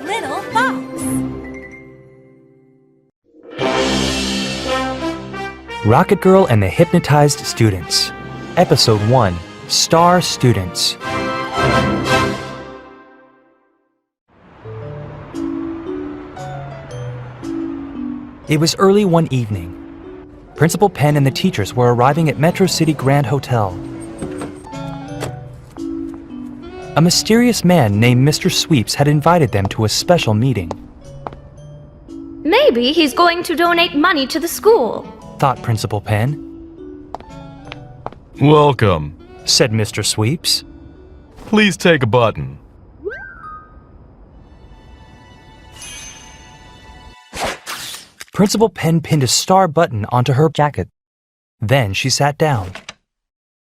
little fox. Rocket Girl and the Hypnotized Students. Episode 1. Star Students. It was early one evening. Principal Penn and the teachers were arriving at Metro City Grand Hotel. A mysterious man named Mr. Sweeps had invited them to a special meeting. Maybe he's going to donate money to the school, thought Principal Penn. Welcome, said Mr. Sweeps. Please take a button. Principal Penn pinned a star button onto her jacket. Then she sat down.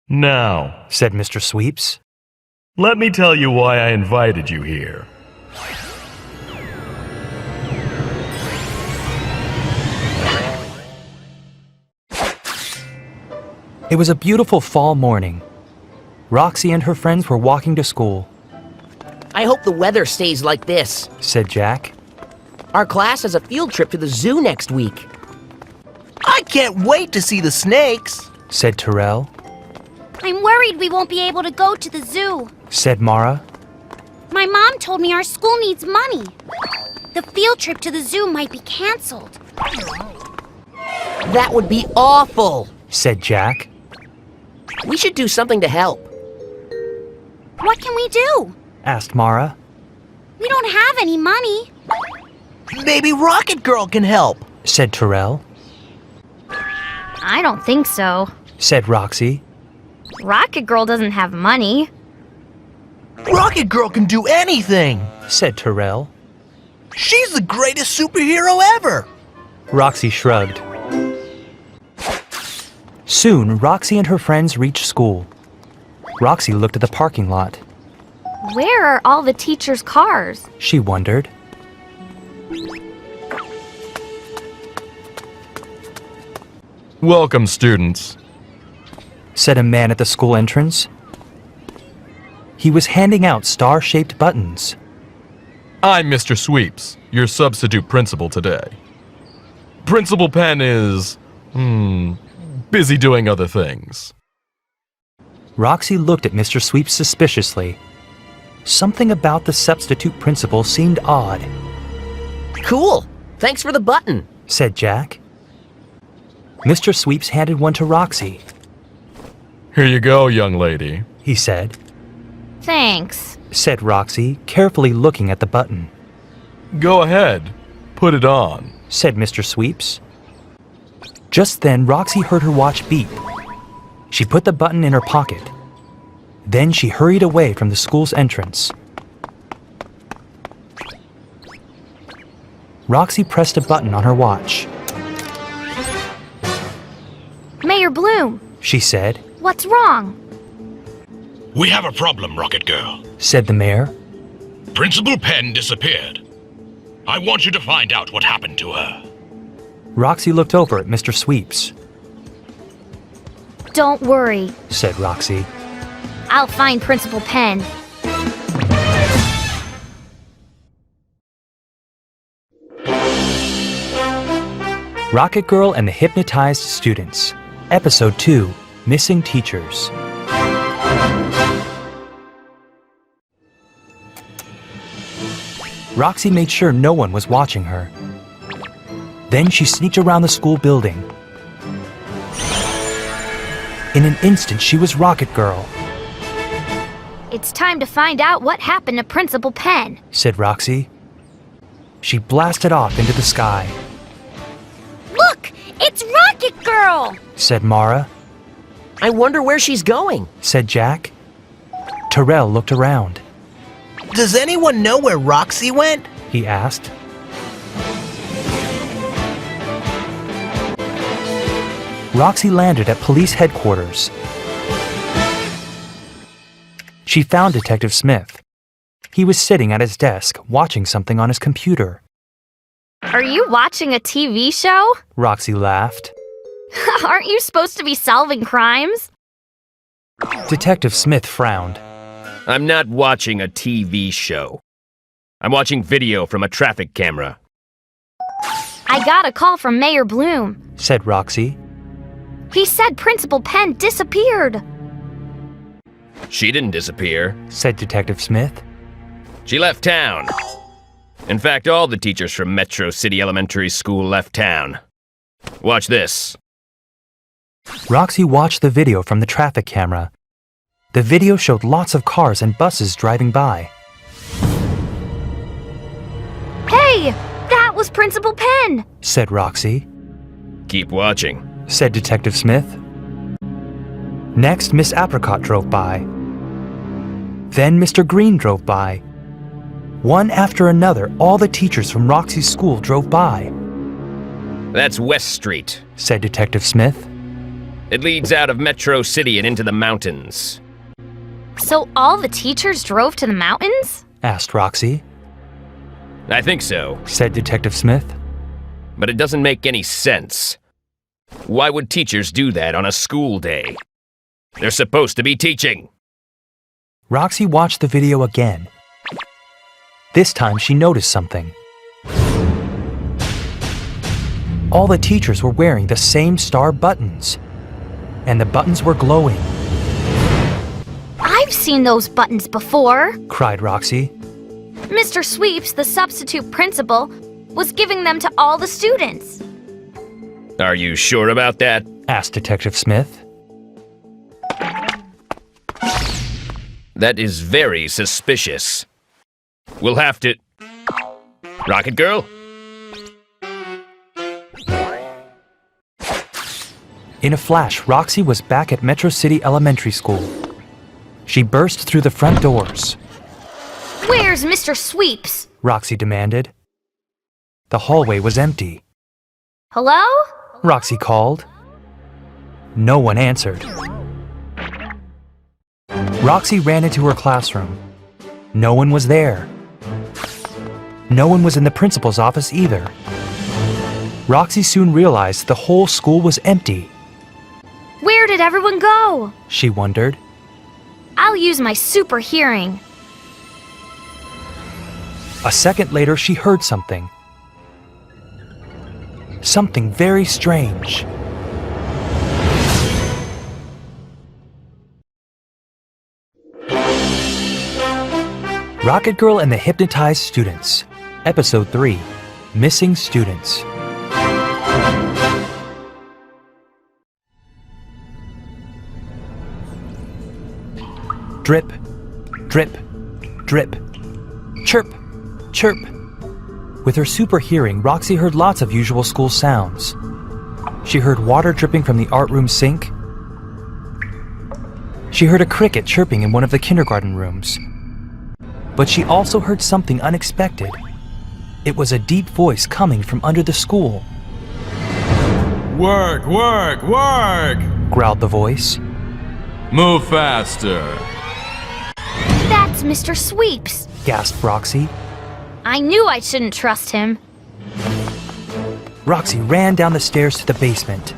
Now, said Mr. Sweeps, let me tell you why I invited you here. It was a beautiful fall morning. Roxy and her friends were walking to school. I hope the weather stays like this, said Jack. Our class has a field trip to the zoo next week. I can't wait to see the snakes, said Terrell. I'm worried we won't be able to go to the zoo, said Mara. My mom told me our school needs money. The field trip to the zoo might be canceled. That would be awful, said Jack. We should do something to help. What can we do? asked Mara. We don't have any money. Maybe Rocket Girl can help, said Terrell. I don't think so. said Roxy. Rocket Girl doesn't have money. Rocket Girl can do anything, said Terrell. She's the greatest superhero ever. Roxy shrugged. Soon, Roxy and her friends reached school. Roxy looked at the parking lot. Where are all the teachers' cars? She wondered. Welcome, students, said a man at the school entrance. He was handing out star-shaped buttons. I'm Mr. Sweeps, your substitute principal today. Principal Penn is, busy doing other things. Roxy looked at Mr. Sweeps suspiciously. Something about the substitute principal seemed odd. Cool. Thanks for the button, said Jack. Mr. Sweeps handed one to Roxy. Here you go, young lady, he said. Thanks, said Roxy, carefully looking at the button. Go ahead, put it on, said Mr. Sweeps. Just then, Roxy heard her watch beep. She put the button in her pocket. Then she hurried away from the school's entrance. Roxy pressed a button on her watch. Mayor Bloom, she said, what's wrong? We have a problem, Rocket Girl, said the mayor. Principal Penn disappeared. I want you to find out what happened to her. Roxy looked over at Mr. Sweeps. Don't worry, said Roxy. I'll find Principal Penn. Rocket Girl and the Hypnotized Students. Episode 2. Missing Teachers. Roxy made sure no one was watching her. Then she sneaked around the school building. In an instant, she was Rocket Girl. It's time to find out what happened to Principal Penn, said Roxy. She blasted off into the sky. Look, it's Rocket Girl, said Mara. I wonder where she's going, said Jack. Terrell looked around. Does anyone know where Roxy went? He asked. Roxy landed at police headquarters. She found Detective Smith. He was sitting at his desk, watching something on his computer. Are you watching a TV show? Roxy laughed. Aren't you supposed to be solving crimes? Detective Smith frowned. I'm not watching a TV show. I'm watching video from a traffic camera. I got a call from Mayor Bloom. said Roxy. He said Principal Penn disappeared. She didn't disappear. Said Detective Smith. She left town. In fact, all the teachers from Metro City Elementary School left town. Watch this. Roxy watched the video from the traffic camera. The video showed lots of cars and buses driving by. Hey, that was Principal Penn, said Roxy. Keep watching, said Detective Smith. Next, Miss Apricot drove by. Then Mr. Green drove by. One after another, all the teachers from Roxy's school drove by. That's West Street, said Detective Smith. It leads out of Metro City and into the mountains. So all the teachers drove to the mountains? Asked Roxy. I think so, said Detective Smith. But it doesn't make any sense. Why would teachers do that on a school day? They're supposed to be teaching. Roxy watched the video again. This time she noticed something. All the teachers were wearing the same star buttons, and the buttons were glowing. I've seen those buttons before, cried Roxy. Mr. Sweeps, the substitute principal, was giving them to all the students. Are you sure about that? Asked Detective Smith. That is very suspicious. We'll have to... Rocket Girl? In a flash, Roxy was back at Metro City Elementary School. She burst through the front doors. Where's Mr. Sweeps? Roxy demanded. The hallway was empty. Hello? Roxy called. No one answered. Roxy ran into her classroom. No one was there. No one was in the principal's office either. Roxy soon realized the whole school was empty. Where did everyone go? She wondered. I'll use my super hearing. A second later, she heard something. Something very strange. Rocket Girl and the Hypnotized Students. Episode 3, Missing Students. Drip, drip, drip. Chirp, chirp. With her super hearing, Roxy heard lots of usual school sounds. She heard water dripping from the art room sink. She heard a cricket chirping in one of the kindergarten rooms. But she also heard something unexpected. It was a deep voice coming from under the school. Work, work, work! Growled the voice. Move faster! That's Mr. Sweeps, Gasped Roxy. I knew I shouldn't trust him. Roxy ran down the stairs to the basement.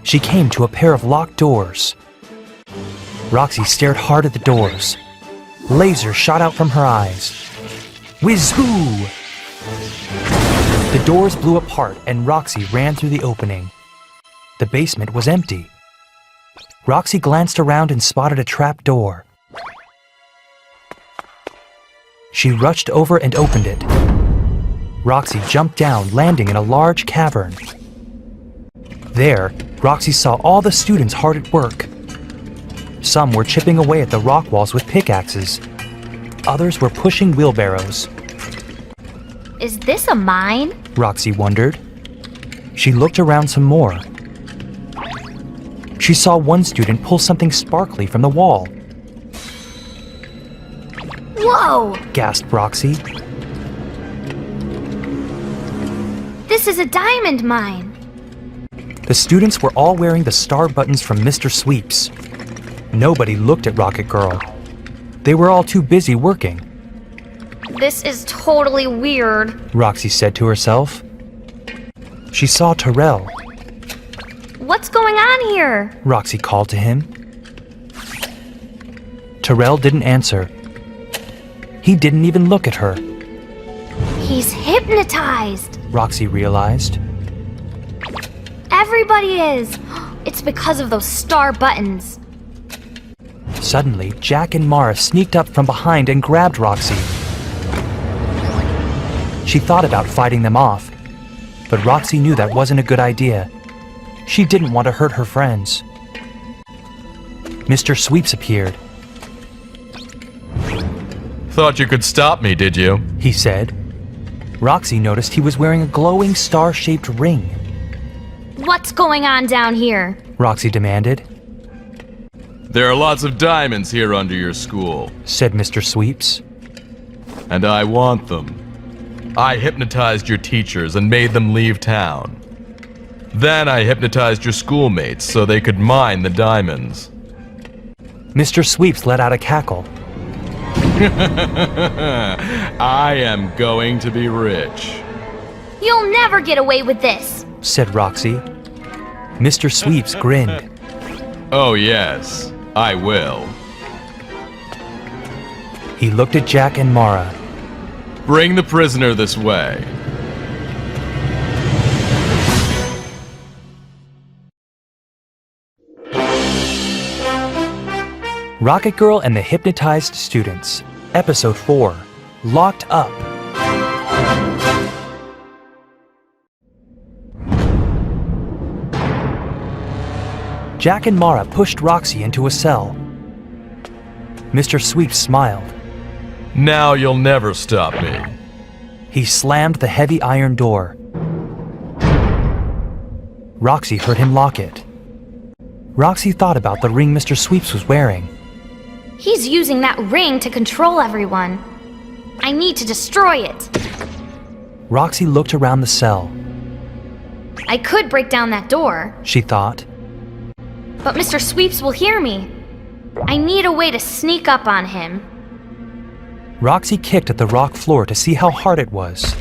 She came to a pair of locked doors. Roxy stared hard at the doors. Lasers shot out from her eyes. Whiz-hoo! The doors blew apart and Roxy ran through the opening. The basement was empty. Roxy glanced around and spotted a trap door. She rushed over and opened it. Roxy jumped down, landing in a large cavern. There, Roxy saw all the students hard at work. Some were chipping away at the rock walls with pickaxes. Others were pushing wheelbarrows. Is this a mine? Roxy wondered. She looked around some more. She saw one student pull something sparkly from the wall. Whoa! Gasped Roxy. This is a diamond mine. The students were all wearing the star buttons from Mr. Sweeps. Nobody looked at Rocket Girl. They were all too busy working. This is totally weird, Roxy said to herself. She saw Terrell. What's going on here? Roxy called to him. Terrell didn't answer. He didn't even look at her. He's hypnotized. Roxy realized. Everybody is. It's because of those star buttons. Suddenly, Jack and Mara sneaked up from behind and grabbed Roxy. She thought about fighting them off, but Roxy knew that wasn't a good idea. She didn't want to hurt her friends. Mr. Sweeps appeared. Thought you could stop me, did you? He said. Roxy noticed he was wearing a glowing star-shaped ring. What's going on down here? Roxy demanded. There are lots of diamonds here under your school, Said Mr. Sweeps. and I want them. I hypnotized your teachers and made them leave town. Then I hypnotized your schoolmates so they could mine the diamonds. Mr. Sweeps let out a cackle. I am going to be rich. You'll never get away with this. Said Roxy. Mr. Sweeps grinned. Oh yes, I will. He looked at Jack and Mara. Bring the prisoner this way. Rocket Girl and the Hypnotized Students. Episode 4. Locked Up. Jack and Mara pushed Roxy into a cell. Mr. Sweeps smiled. Now you'll never stop me. He slammed the heavy iron door. Roxy heard him lock it. Roxy thought about the ring Mr. Sweeps was wearing. He's using that ring to control everyone. I need to destroy it. Roxy looked around the cell. I could break down that door, She thought. but Mr. Sweeps will hear me. I need a way to sneak up on him. Roxy kicked at the rock floor to see how hard it was.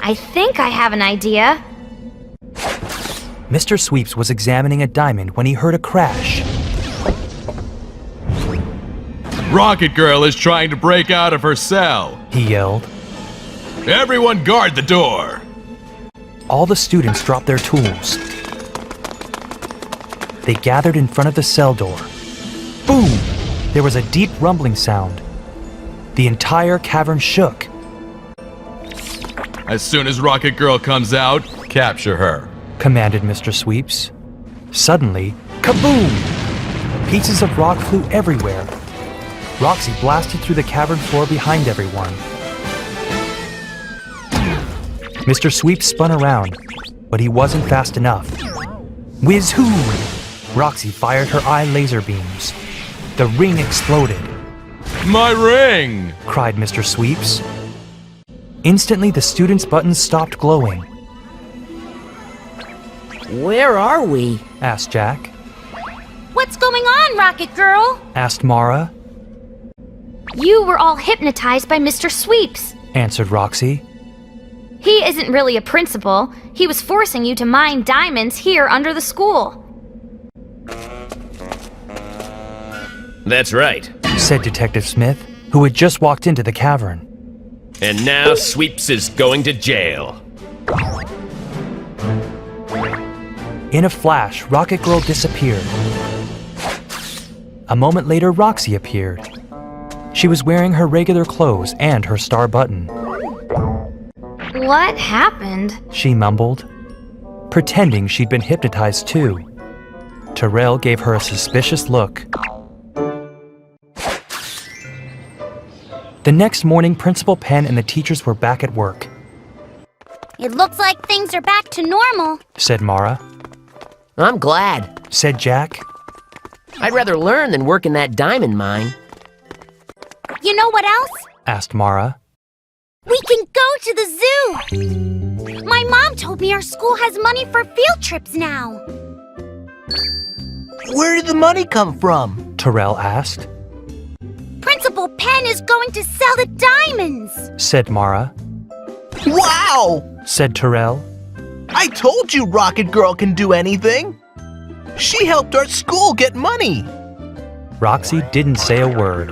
I think I have an idea. Mr. Sweeps was examining a diamond when he heard a crash. Rocket Girl is trying to break out of her cell. He yelled. Everyone guard the door. All the students dropped their tools. They gathered in front of the cell door. Boom! There was a deep rumbling sound. The entire cavern shook. As soon as Rocket Girl comes out, capture her. Commanded Mr. Sweeps. Suddenly, kaboom! Pieces of rock flew everywhere. Roxy blasted through the cavern floor behind everyone. Mr. Sweeps spun around, but he wasn't fast enough. Whiz-hoo! Roxy fired her eye laser beams. The ring exploded. My ring! Cried Mr. Sweeps. Instantly, the students' buttons stopped glowing. Where are we? Asked Jack. What's going on, Rocket Girl? Asked Mara. You were all hypnotized by Mr. Sweeps. Answered Roxy. He isn't really a principal. He was forcing you to mine diamonds here under the school. That's right. Said Detective Smith, who had just walked into the cavern. And now Sweeps is going to jail. In a flash, Rocket Girl disappeared. A moment later, Roxy appeared. She was wearing her regular clothes and her star button. What happened? She mumbled, pretending she'd been hypnotized too. Terrell gave her a suspicious look. The next morning, Principal Penn and the teachers were back at work. It looks like things are back to normal. Said Mara. I'm glad. Said Jack. I'd rather learn than work in that diamond mine. You know what else? Asked Mara. We can go to the zoo! My mom told me our school has money for field trips now. Where did the money come from? Terrell asked. Principal Penn is going to sell the diamonds! Said Mara. Wow! Said Terrell. I told you Rocket Girl can do anything. She helped our school get money. Roxy didn't say a word.